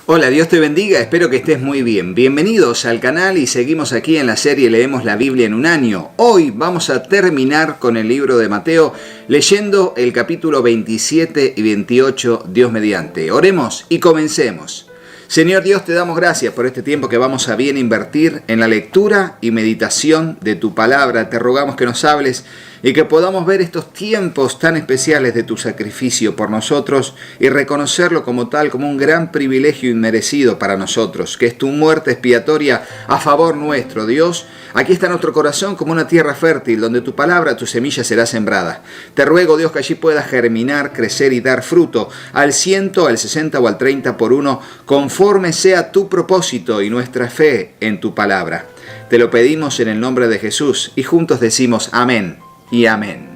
Hola, Dios te bendiga, espero que estés muy bien. Bienvenidos al canal y seguimos aquí en la serie Leemos la Biblia en un año. Hoy vamos a terminar con el libro de Mateo leyendo el capítulo 27 y 28, Dios mediante. Oremos y comencemos. Señor Dios, te damos gracias por este tiempo que vamos a bien invertir en la lectura y meditación de tu palabra. Te rogamos que nos hables y que podamos ver estos tiempos tan especiales de tu sacrificio por nosotros y reconocerlo como tal, como un gran privilegio inmerecido para nosotros, que es tu muerte expiatoria a favor nuestro. Dios, aquí está nuestro corazón como una tierra fértil, donde tu palabra, tu semilla será sembrada. Te ruego, Dios, que allí pueda germinar, crecer y dar fruto al 100, al 60 o al 30 por uno, conforme sea tu propósito y nuestra fe en tu palabra. Te lo pedimos en el nombre de Jesús y juntos decimos amén y amén.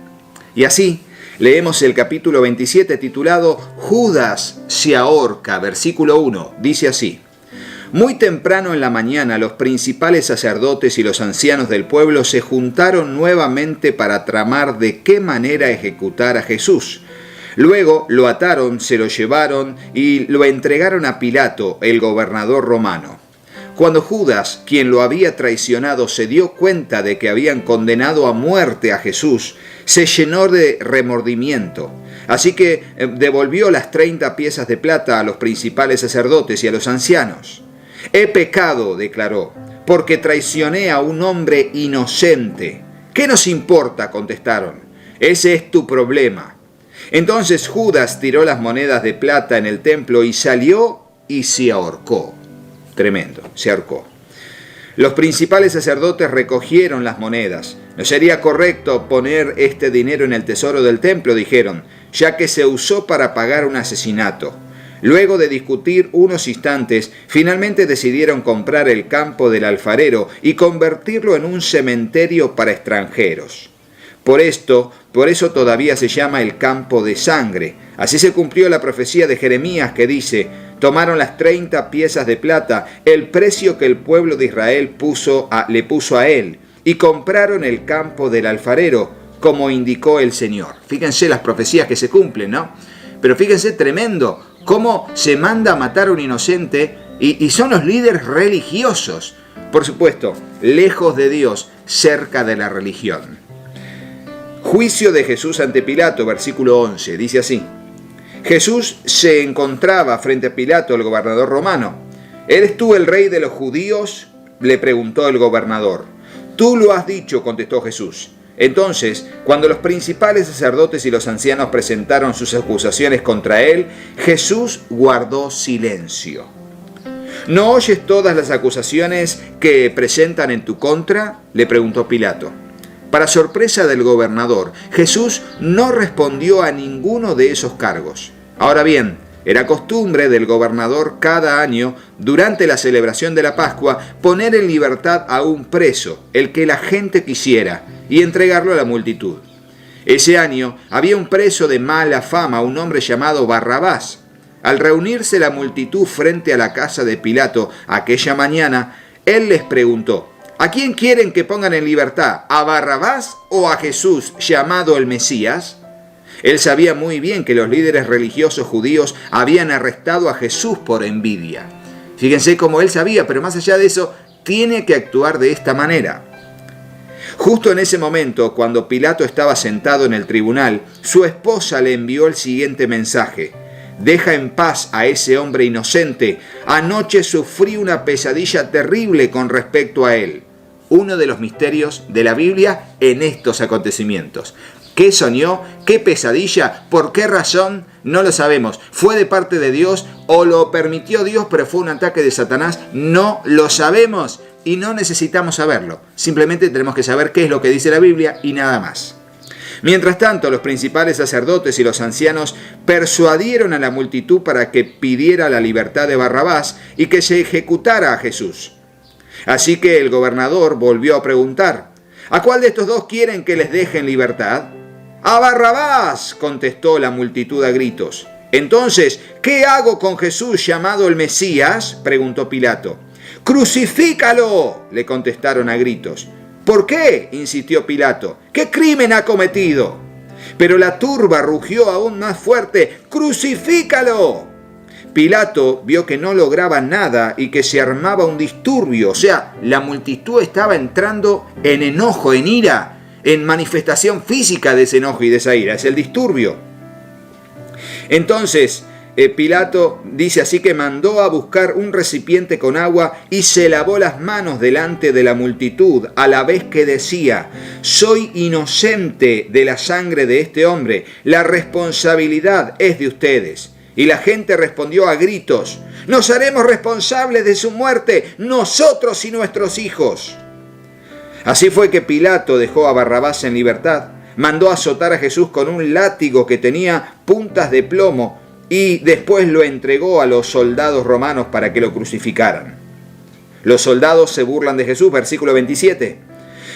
Y así leemos el capítulo 27 titulado Judas se ahorca, versículo 1, dice así: Muy temprano en la mañana los principales sacerdotes y los ancianos del pueblo se juntaron nuevamente para tramar de qué manera ejecutar a Jesús. Luego lo ataron, se lo llevaron y lo entregaron a Pilato, el gobernador romano. Cuando Judas, quien lo había traicionado, se dio cuenta de que habían condenado a muerte a Jesús, se llenó de remordimiento. Así que devolvió las 30 piezas de plata a los principales sacerdotes y a los ancianos. «He pecado», declaró, «porque traicioné a un hombre inocente». «¿Qué nos importa?», contestaron. «Ese es tu problema». Entonces Judas tiró las monedas de plata en el templo y salió y se ahorcó. Tremendo, se ahorcó. Los principales sacerdotes recogieron las monedas. No sería correcto poner este dinero en el tesoro del templo, dijeron, ya que se usó para pagar un asesinato. Luego de discutir unos instantes, finalmente decidieron comprar el campo del alfarero y convertirlo en un cementerio para extranjeros. Por eso todavía se llama el campo de sangre. Así se cumplió la profecía de Jeremías que dice: tomaron las 30 piezas de plata, el precio que el pueblo de Israel le puso a él, y compraron el campo del alfarero, como indicó el Señor. Fíjense las profecías que se cumplen, ¿no? Pero fíjense, tremendo, cómo se manda a matar a un inocente y son los líderes religiosos. Por supuesto, lejos de Dios, cerca de la religión. Juicio de Jesús ante Pilato, versículo 11, dice así: Jesús se encontraba frente a Pilato, el gobernador romano. ¿Eres tú el rey de los judíos?, le preguntó el gobernador. Tú lo has dicho, contestó Jesús. Entonces, cuando los principales sacerdotes y los ancianos presentaron sus acusaciones contra él, Jesús guardó silencio. ¿No oyes todas las acusaciones que presentan en tu contra?, le preguntó Pilato. Para sorpresa del gobernador, Jesús no respondió a ninguno de esos cargos. Ahora bien, era costumbre del gobernador cada año, durante la celebración de la Pascua, poner en libertad a un preso, el que la gente quisiera, y entregarlo a la multitud. Ese año había un preso de mala fama, un hombre llamado Barrabás. Al reunirse la multitud frente a la casa de Pilato aquella mañana, él les preguntó: ¿a quién quieren que pongan en libertad? ¿A Barrabás o a Jesús, llamado el Mesías? Él sabía muy bien que los líderes religiosos judíos habían arrestado a Jesús por envidia. Fíjense cómo él sabía, pero más allá de eso, tiene que actuar de esta manera. Justo en ese momento, cuando Pilato estaba sentado en el tribunal, su esposa le envió el siguiente mensaje: Deja en paz a ese hombre inocente. Anoche sufrí una pesadilla terrible con respecto a él. Uno de los misterios de la Biblia en estos acontecimientos. ¿Qué soñó? ¿Qué pesadilla? ¿Por qué razón? No lo sabemos. ¿Fue de parte de Dios o lo permitió Dios, pero fue un ataque de Satanás? No lo sabemos y no necesitamos saberlo. Simplemente tenemos que saber qué es lo que dice la Biblia y nada más. Mientras tanto, los principales sacerdotes y los ancianos persuadieron a la multitud para que pidiera la libertad de Barrabás y que se ejecutara a Jesús. Así que el gobernador volvió a preguntar: ¿a cuál de estos dos quieren que les dejen libertad? ¡A Barrabás!, contestó la multitud a gritos. Entonces, ¿qué hago con Jesús llamado el Mesías?, preguntó Pilato. ¡Crucifícalo!, le contestaron a gritos. ¿Por qué?, insistió Pilato. ¿Qué crimen ha cometido? Pero la turba rugió aún más fuerte. ¡Crucifícalo! Pilato vio que no lograba nada y que se armaba un disturbio. O sea, la multitud estaba entrando en enojo, en ira, en manifestación física de ese enojo y de esa ira. Es el disturbio. Entonces, Pilato dice así que mandó a buscar un recipiente con agua y se lavó las manos delante de la multitud, a la vez que decía: soy inocente de la sangre de este hombre, la responsabilidad es de ustedes. Y la gente respondió a gritos: nos haremos responsables de su muerte, nosotros y nuestros hijos. Así fue que Pilato dejó a Barrabás en libertad, mandó azotar a Jesús con un látigo que tenía puntas de plomo, y después lo entregó a los soldados romanos para que lo crucificaran. Los soldados se burlan de Jesús, versículo 27.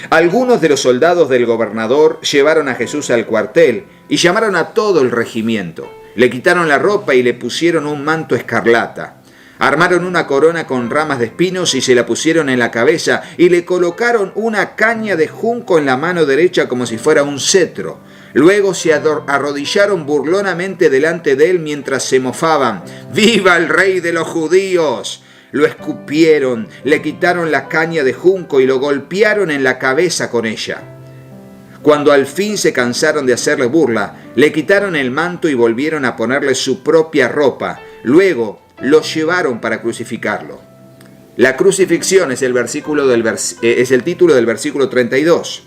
Algunos de los soldados del gobernador llevaron a Jesús al cuartel y llamaron a todo el regimiento. Le quitaron la ropa y le pusieron un manto escarlata. Armaron una corona con ramas de espinos y se la pusieron en la cabeza y le colocaron una caña de junco en la mano derecha como si fuera un cetro. Luego se arrodillaron burlonamente delante de él mientras se mofaban: ¡viva el rey de los judíos! Lo escupieron, le quitaron la caña de junco y lo golpearon en la cabeza con ella. Cuando al fin se cansaron de hacerle burla, le quitaron el manto y volvieron a ponerle su propia ropa. Luego lo llevaron para crucificarlo. La crucifixión es el título del versículo 32.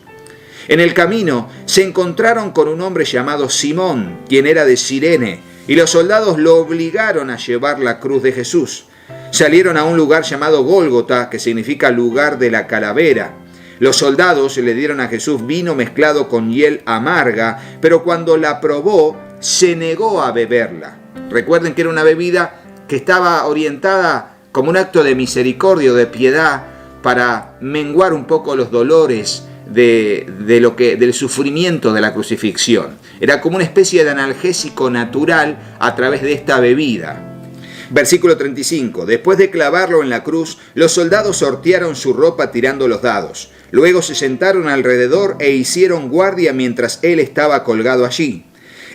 En el camino se encontraron con un hombre llamado Simón, quien era de Cirene, y los soldados lo obligaron a llevar la cruz de Jesús. Salieron a un lugar llamado Gólgota, que significa lugar de la calavera. Los soldados le dieron a Jesús vino mezclado con hiel amarga, pero cuando la probó, se negó a beberla. Recuerden que era una bebida que estaba orientada como un acto de misericordia o de piedad para menguar un poco los dolores del sufrimiento de la crucifixión. Era como una especie de analgésico natural a través de esta bebida. Versículo 35. Después de clavarlo en la cruz, los soldados sortearon su ropa tirando los dados. Luego se sentaron alrededor e hicieron guardia mientras él estaba colgado allí.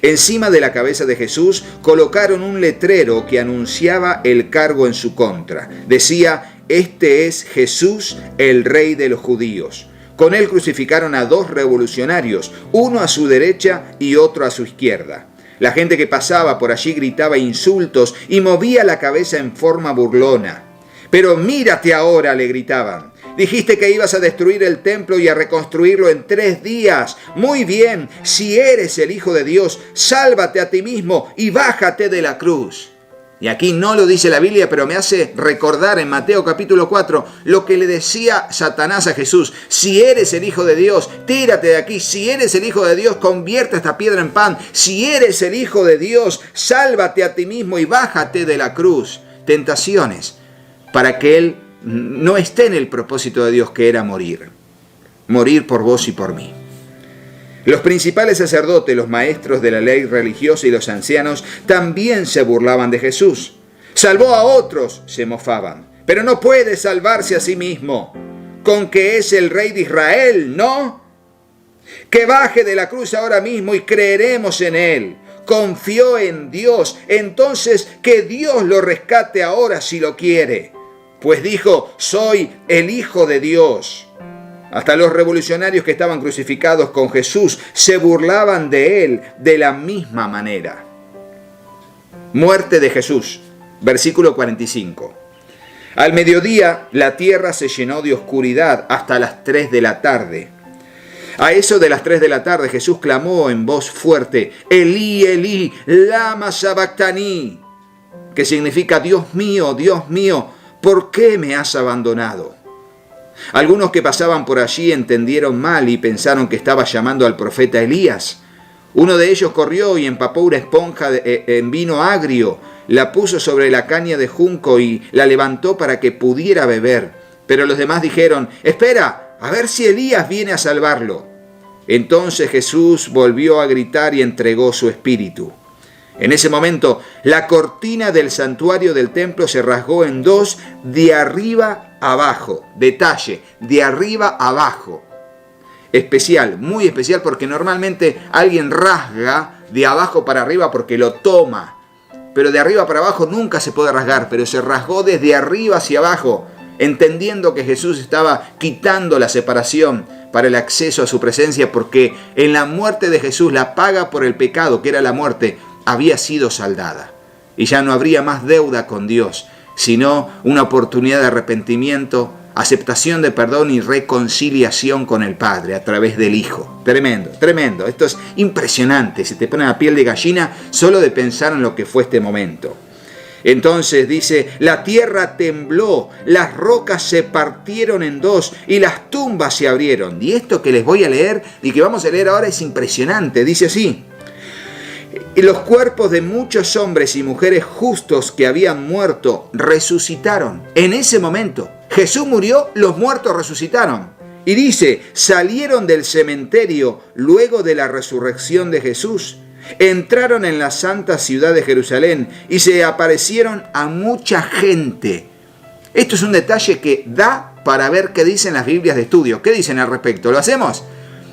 Encima de la cabeza de Jesús colocaron un letrero que anunciaba el cargo en su contra. Decía: este es Jesús, el rey de los judíos. Con él crucificaron a dos revolucionarios, uno a su derecha y otro a su izquierda. La gente que pasaba por allí gritaba insultos y movía la cabeza en forma burlona. Pero mírate ahora, le gritaban. Dijiste que ibas a destruir el templo y a reconstruirlo en 3 días. Muy bien, si eres el Hijo de Dios, sálvate a ti mismo y bájate de la cruz. Y aquí no lo dice la Biblia, pero me hace recordar en Mateo capítulo 4 lo que le decía Satanás a Jesús: si eres el Hijo de Dios, tírate de aquí. Si eres el Hijo de Dios, convierte esta piedra en pan. Si eres el Hijo de Dios, sálvate a ti mismo y bájate de la cruz. Tentaciones para que él no esté en el propósito de Dios, que era morir por vos y por mí. Los principales sacerdotes, los maestros de la ley religiosa y los ancianos también se burlaban de Jesús. Salvó a otros, se mofaban, pero no puede salvarse a sí mismo. Con que es el rey de Israel, ¿no? Que baje de la cruz ahora mismo y creeremos en él. Confió en Dios, entonces que Dios lo rescate ahora si lo quiere. Pues dijo: soy el Hijo de Dios. Hasta los revolucionarios que estaban crucificados con Jesús se burlaban de él de la misma manera. Muerte de Jesús, versículo 45. Al mediodía la tierra se llenó de oscuridad hasta las 3 de la tarde. A eso de las 3 de la tarde Jesús clamó en voz fuerte: Elí, Elí, lama sabactani, que significa: Dios mío, ¿por qué me has abandonado? Algunos que pasaban por allí entendieron mal y pensaron que estaba llamando al profeta Elías. Uno de ellos corrió y empapó una esponja en vino agrio, la puso sobre la caña de junco y la levantó para que pudiera beber. Pero los demás dijeron: espera, a ver si Elías viene a salvarlo. Entonces Jesús volvió a gritar y entregó su espíritu. En ese momento, la cortina del santuario del templo se rasgó en 2 de arriba abajo. Detalle, de arriba abajo. Especial, muy especial, porque normalmente alguien rasga de abajo para arriba porque lo toma. pero de arriba para abajo nunca se puede rasgar, pero se rasgó desde arriba hacia abajo, entendiendo que Jesús estaba quitando la separación para el acceso a su presencia, porque en la muerte de Jesús la paga por el pecado, que era la muerte, había sido saldada. Y ya no habría más deuda con Dios, sino una oportunidad de arrepentimiento, aceptación de perdón y reconciliación con el Padre a través del Hijo. Tremendo, tremendo. Esto es impresionante. Se te pone la piel de gallina solo de pensar en lo que fue este momento. Entonces dice, la tierra tembló, las rocas se partieron en dos y las tumbas se abrieron. Y esto que les voy a leer y que vamos a leer ahora es impresionante. Dice así: y los cuerpos de muchos hombres y mujeres justos que habían muerto resucitaron. En ese momento, Jesús murió, los muertos resucitaron. Y dice, salieron del cementerio luego de la resurrección de Jesús, entraron en la santa ciudad de Jerusalén y se aparecieron a mucha gente. Esto es un detalle que da para ver qué dicen las Biblias de estudio. ¿Qué dicen al respecto? ¿Lo hacemos?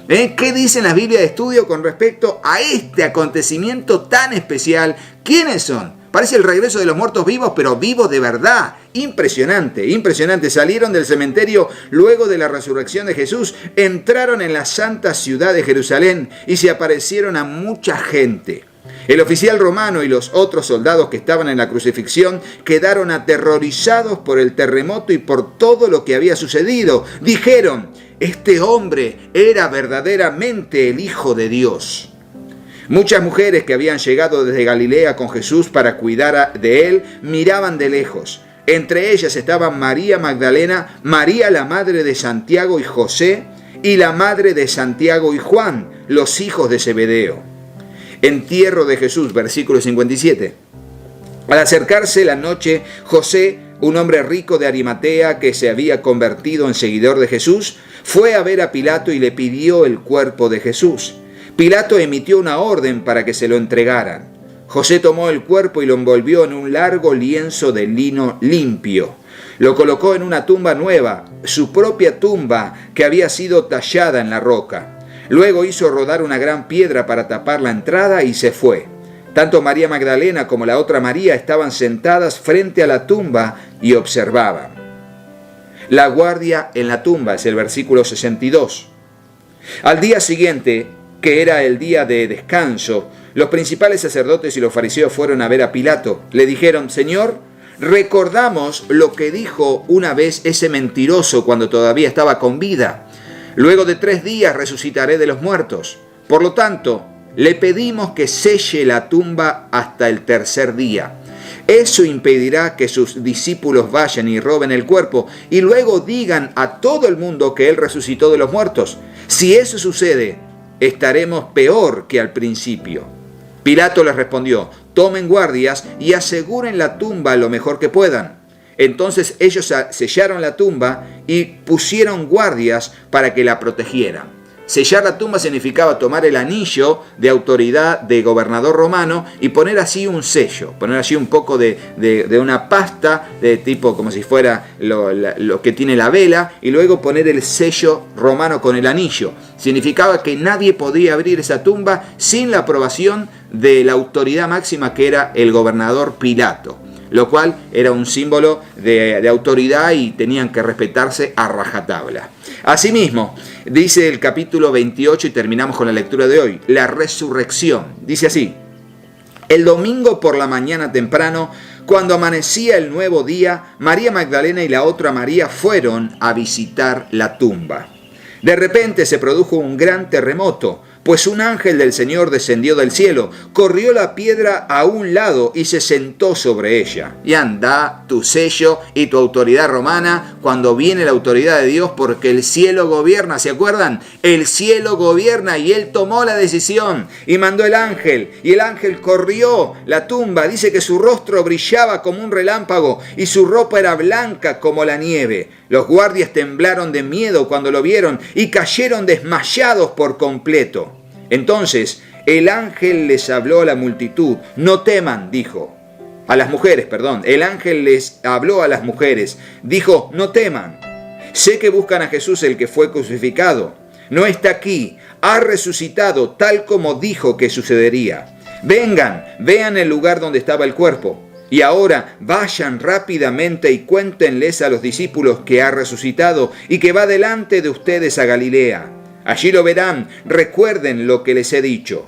¿Qué dicen las Biblias de estudio con respecto a este acontecimiento tan especial? ¿Quiénes son? Parece el regreso de los muertos vivos, pero vivos de verdad. Impresionante, impresionante. Salieron del cementerio luego de la resurrección de Jesús, entraron en la santa ciudad de Jerusalén y se aparecieron a mucha gente. El oficial romano y los otros soldados que estaban en la crucifixión quedaron aterrorizados por el terremoto y por todo lo que había sucedido. Dijeron, este hombre era verdaderamente el Hijo de Dios. Muchas mujeres que habían llegado desde Galilea con Jesús para cuidar de él miraban de lejos. Entre ellas estaban María Magdalena, María la madre de Santiago y José, y la madre de Santiago y Juan, los hijos de Zebedeo. Entierro de Jesús, versículo 57. Al acercarse la noche, José, un hombre rico de Arimatea que se había convertido en seguidor de Jesús, fue a ver a Pilato y le pidió el cuerpo de Jesús. Pilato emitió una orden para que se lo entregaran. José tomó el cuerpo y lo envolvió en un largo lienzo de lino limpio. Lo colocó en una tumba nueva, su propia tumba que había sido tallada en la roca. Luego hizo rodar una gran piedra para tapar la entrada y se fue. Tanto María Magdalena como la otra María estaban sentadas frente a la tumba y observaban. La guardia en la tumba es el versículo 62. Al día siguiente, que era el día de descanso, los principales sacerdotes y los fariseos fueron a ver a Pilato. Le dijeron, Señor, recordamos lo que dijo una vez ese mentiroso cuando todavía estaba con vida. Luego de 3 días resucitaré de los muertos. Por lo tanto, le pedimos que selle la tumba hasta el 3er día. Eso impedirá que sus discípulos vayan y roben el cuerpo y luego digan a todo el mundo que él resucitó de los muertos. Si eso sucede, estaremos peor que al principio. Pilato les respondió, tomen guardias y aseguren la tumba lo mejor que puedan. Entonces ellos sellaron la tumba y pusieron guardias para que la protegieran. Sellar la tumba significaba tomar el anillo de autoridad de gobernador romano y poner así un sello, poner así un poco de una pasta de tipo como si fuera lo que tiene la vela y luego poner el sello romano con el anillo. Significaba que nadie podía abrir esa tumba sin la aprobación de la autoridad máxima que era el gobernador Pilato, lo cual era un símbolo de autoridad y tenían que respetarse a rajatabla. Asimismo, dice el capítulo 28 y terminamos con la lectura de hoy, la resurrección. Dice así, el domingo por la mañana temprano, cuando amanecía el nuevo día, María Magdalena y la otra María fueron a visitar la tumba. De repente se produjo un gran terremoto, pues un ángel del Señor descendió del cielo, corrió la piedra a un lado y se sentó sobre ella. Y anda tu sello y tu autoridad romana cuando viene la autoridad de Dios, porque el cielo gobierna, ¿se acuerdan? El cielo gobierna y él tomó la decisión y mandó el ángel. Y el ángel corrió la tumba, dice que su rostro brillaba como un relámpago y su ropa era blanca como la nieve. Los guardias temblaron de miedo cuando lo vieron y cayeron desmayados por completo. Entonces el ángel les habló a la multitud. No teman, dijo. A las mujeres, perdón. El ángel les habló a las mujeres. Dijo, no teman. Sé que buscan a Jesús, el que fue crucificado. No está aquí. Ha resucitado tal como dijo que sucedería. Vengan, vean el lugar donde estaba el cuerpo. Y ahora vayan rápidamente y cuéntenles a los discípulos que ha resucitado y que va delante de ustedes a Galilea. Allí lo verán, recuerden lo que les he dicho.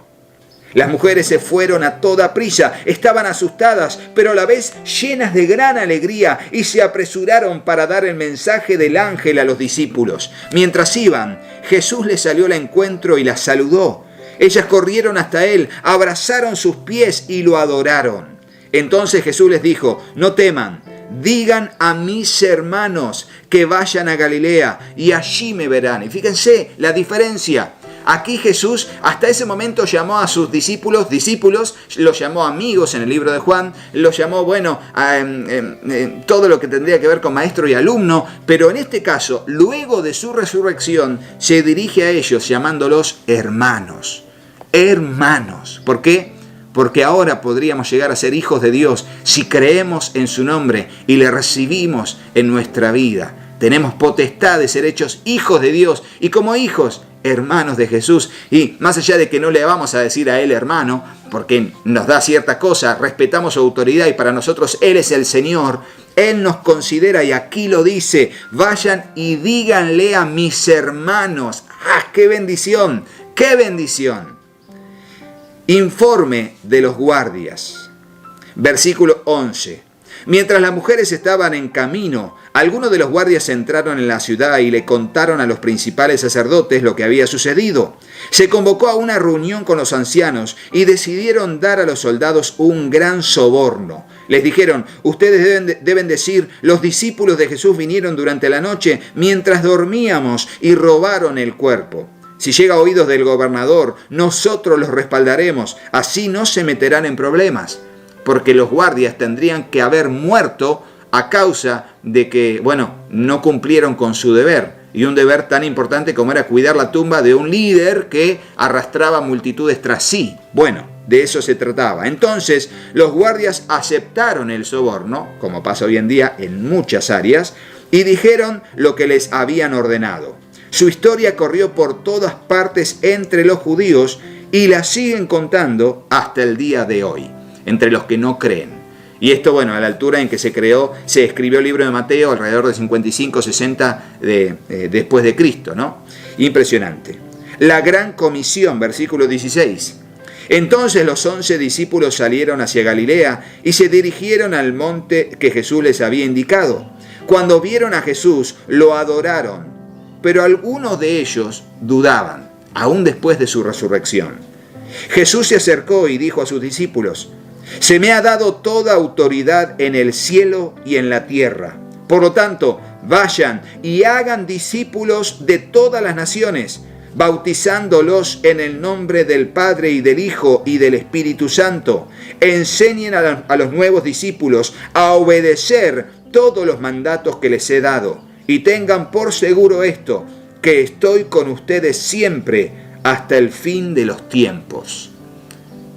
Las mujeres se fueron a toda prisa, estaban asustadas, pero a la vez llenas de gran alegría, y se apresuraron para dar el mensaje del ángel a los discípulos. Mientras iban, Jesús les salió al encuentro y las saludó. Ellas corrieron hasta él, abrazaron sus pies y lo adoraron. Entonces Jesús les dijo: no teman, digan a mis hermanos que vayan a Galilea y allí me verán. Y fíjense la diferencia. Aquí Jesús hasta ese momento llamó a sus discípulos, los llamó amigos en el libro de Juan, los llamó, todo lo que tendría que ver con maestro y alumno, pero en este caso, luego de su resurrección, se dirige a ellos llamándolos hermanos. Hermanos. ¿Por qué? Porque ahora podríamos llegar a ser hijos de Dios si creemos en su nombre y le recibimos en nuestra vida. Tenemos potestad de ser hechos hijos de Dios y como hijos, hermanos de Jesús. Y más allá de que no le vamos a decir a él hermano, porque nos da cierta cosa, respetamos su autoridad y para nosotros él es el Señor, él nos considera, y aquí lo dice: vayan y díganle a mis hermanos. ¡Ah, qué bendición! ¡Qué bendición! Informe de los guardias. Versículo 11. Mientras las mujeres estaban en camino, algunos de los guardias entraron en la ciudad y le contaron a los principales sacerdotes lo que había sucedido. Se convocó a una reunión con los ancianos y decidieron dar a los soldados un gran soborno. Les dijeron: ustedes deben decir, los discípulos de Jesús vinieron durante la noche mientras dormíamos y robaron el cuerpo. Si llega a oídos del gobernador, nosotros los respaldaremos, así no se meterán en problemas. Porque los guardias tendrían que haber muerto a causa de que, no cumplieron con su deber. Y un deber tan importante como era cuidar la tumba de un líder que arrastraba multitudes tras sí. De eso se trataba. Entonces, los guardias aceptaron el soborno, como pasa hoy en día en muchas áreas, y dijeron lo que les habían ordenado. Su historia corrió por todas partes entre los judíos y la siguen contando hasta el día de hoy, entre los que no creen. Y esto, a la altura en que se escribió el libro de Mateo, alrededor de 55-60 después de Cristo, ¿no? Impresionante. La gran comisión, versículo 16. Entonces los 11 discípulos salieron hacia Galilea y se dirigieron al monte que Jesús les había indicado. Cuando vieron a Jesús, lo adoraron, pero algunos de ellos dudaban, aún después de su resurrección. Jesús se acercó y dijo a sus discípulos: se me ha dado toda autoridad en el cielo y en la tierra. Por lo tanto, vayan y hagan discípulos de todas las naciones, bautizándolos en el nombre del Padre y del Hijo y del Espíritu Santo. Enseñen a los nuevos discípulos a obedecer todos los mandatos que les he dado. Y tengan por seguro esto, que estoy con ustedes siempre hasta el fin de los tiempos.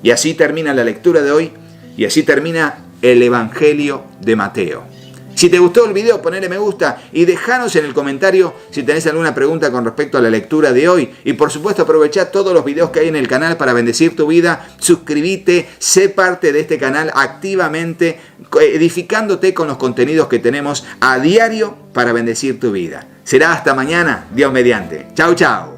Y así termina la lectura de hoy, y así termina el Evangelio de Mateo. Si te gustó el video, ponele me gusta y déjanos en el comentario si tenés alguna pregunta con respecto a la lectura de hoy. Y por supuesto, aprovecha todos los videos que hay en el canal para bendecir tu vida. Suscríbete, sé parte de este canal activamente, edificándote con los contenidos que tenemos a diario para bendecir tu vida. Será hasta mañana, Dios mediante. Chau, chau.